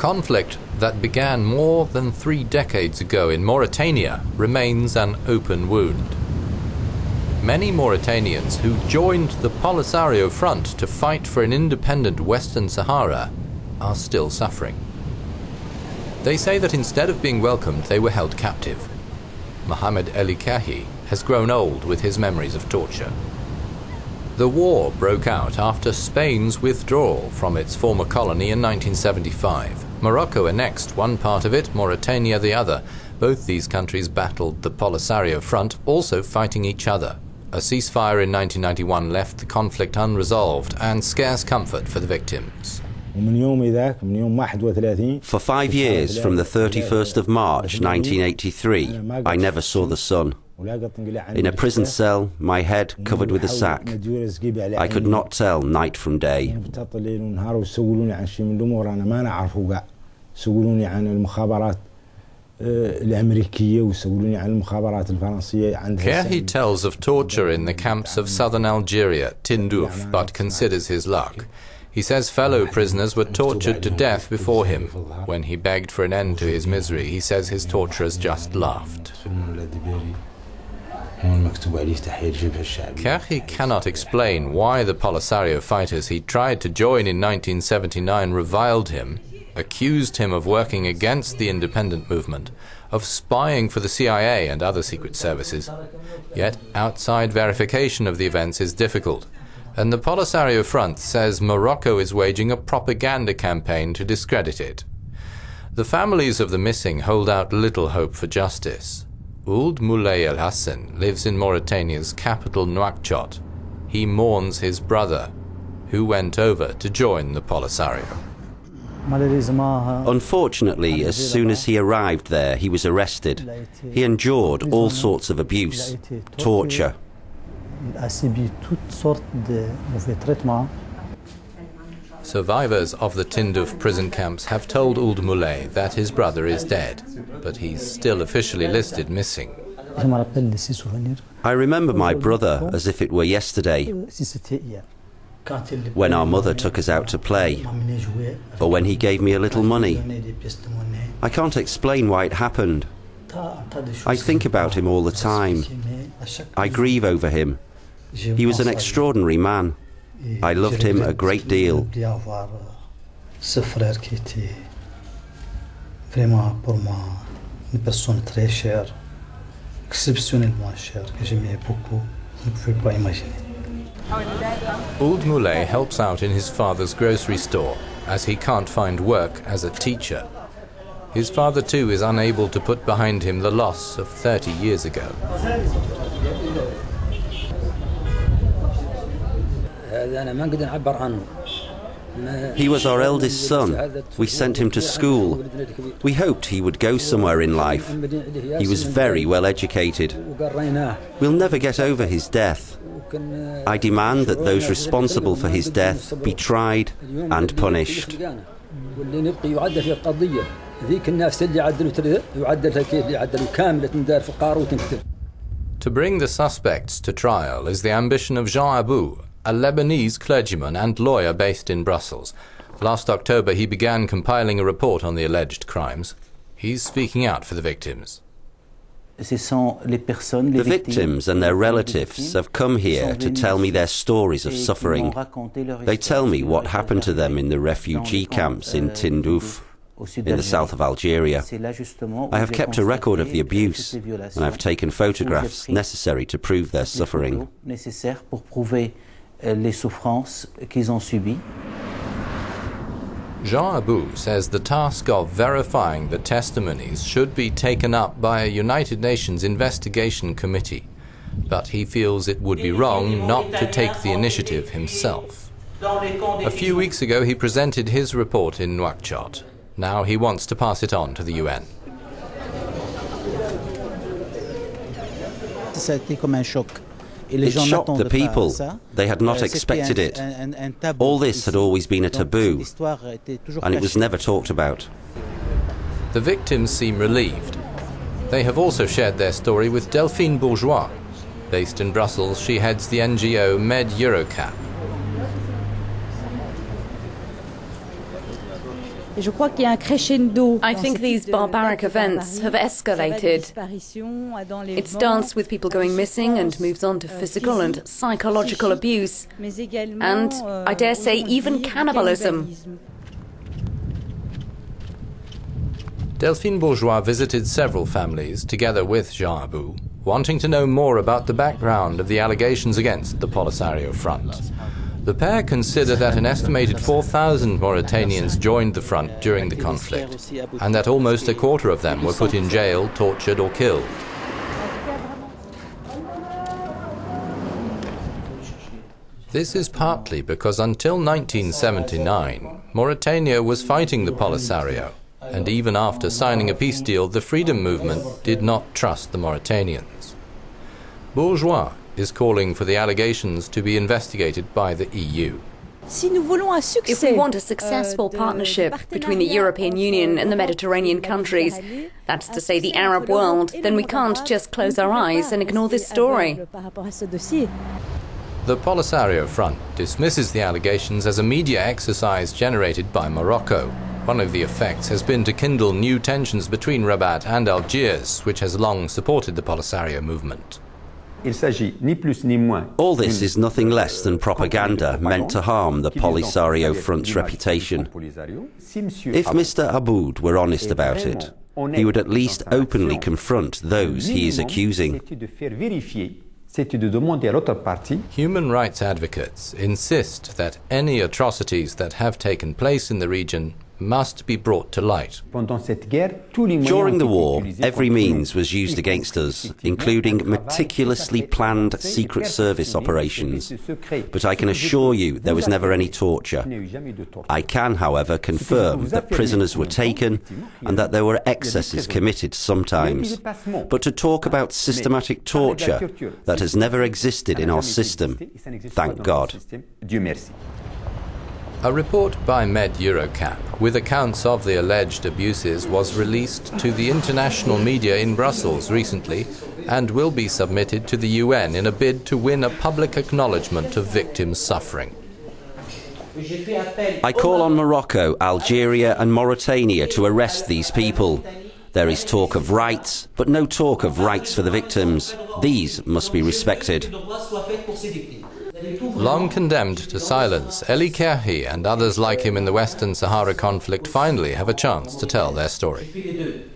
conflict that began more than 3 decades ago in Mauritania remains an open wound. Many Mauritanians who joined the Polisario Front to fight for an independent Western Sahara are still suffering. They say that instead of being welcomed, they were held captive. Mohamed El Kahi has grown old with his memories of torture. The war broke out after Spain's withdrawal from its former colony in 1975. Morocco annexed one part of it, Mauritania the other. Both these countries battled the Polisario Front, also fighting each other. A ceasefire in 1991 left the conflict unresolved and scarce comfort for the victims. For 5 years, from the 31st of March 1983, I never saw the sun. In a prison cell, my head covered with a sack. I could not tell night from day. Kahi tells of torture in the camps of southern Algeria, Tindouf, but considers his luck. He says fellow prisoners were tortured to death before him. When he begged for an end to his misery, he says his torturers just laughed. Kahi cannot explain why the Polisario fighters he tried to join in 1979 reviled him, accused him of working against the independent movement, of spying for the CIA and other secret services. Yet outside verification of the events is difficult, and the Polisario Front says Morocco is waging a propaganda campaign to discredit it. The families of the missing hold out little hope for justice. Ould Moulay El Hassan lives in Mauritania's capital Nouakchott. He mourns his brother, who went over to join the Polisario. Unfortunately, as soon as he arrived there, he was arrested. He endured all sorts of abuse, torture. Survivors of the Tindouf prison camps have told Ould Moulay that his brother is dead, but he's still officially listed missing. I remember my brother as if it were yesterday, when our mother took us out to play, or when he gave me a little money. I can't explain why it happened. I think about him all the time. I grieve over him. He was an extraordinary man. I loved him a great deal. Ould Moulay helps out in his father's grocery store, as he can't find work as a teacher. His father too is unable to put behind him the loss of 30 years ago. He was our eldest son. We sent him to school. We hoped he would go somewhere in life. He was very well educated. We'll never get over his death. I demand that those responsible for his death be tried and punished. To bring the suspects to trial is the ambition of Jean Abou, a Lebanese clergyman and lawyer based in Brussels. Last October he began compiling a report on the alleged crimes. He's speaking out for the victims. The victims and their relatives have come here to tell me their stories of suffering. They tell me what happened to them in the refugee camps in Tindouf, in the south of Algeria. I have kept a record of the abuse, and I have taken photographs necessary to prove their suffering. Jean Abou says the task of verifying the testimonies should be taken up by a United Nations investigation committee, but he feels it would be wrong not to take the initiative himself. A few weeks ago he presented his report in Nouakchott. Now he wants to pass it on to the UN. It shocked the people. They had not expected it. All this had always been a taboo, and it was never talked about. The victims seem relieved. They have also shared their story with Delphine Bourgeois. Based in Brussels, she heads the NGO Med Eurocap. I think these barbaric events have escalated. It starts with people going missing and moves on to physical and psychological abuse, and, I dare say, even cannibalism. Delphine Bourgeois visited several families, together with Jean Abou, wanting to know more about the background of the allegations against the Polisario Front. The pair consider that an estimated 4,000 Mauritanians joined the front during the conflict, and that almost a quarter of them were put in jail, tortured or killed. This is partly because until 1979, Mauritania was fighting the Polisario, and even after signing a peace deal, the freedom movement did not trust the Mauritanians. Bourgeois is calling for the allegations to be investigated by the EU. If we want a successful partnership between the European Union and the Mediterranean countries, that's to say the Arab world, then we can't just close our eyes and ignore this story. The Polisario Front dismisses the allegations as a media exercise generated by Morocco. One of the effects has been to kindle new tensions between Rabat and Algiers, which has long supported the Polisario movement. All this is nothing less than propaganda meant to harm the Polisario Front's reputation. If Mr. Aboud were honest about it, he would at least openly confront those he is accusing. Human rights advocates insist that any atrocities that have taken place in the region must be brought to light. During the war, every means was used against us, including meticulously planned Secret Service operations. But I can assure you there was never any torture. I can, however, confirm that prisoners were taken and that there were excesses committed sometimes. But to talk about systematic torture, that has never existed in our system, thank God. A report by Med Eurocap with accounts of the alleged abuses was released to the international media in Brussels recently and will be submitted to the UN in a bid to win a public acknowledgement of victims' suffering. I call on Morocco, Algeria and Mauritania to arrest these people. There is talk of rights, but no talk of rights for the victims. These must be respected. Long condemned to silence, Eli Kerhi and others like him in the Western Sahara conflict finally have a chance to tell their story.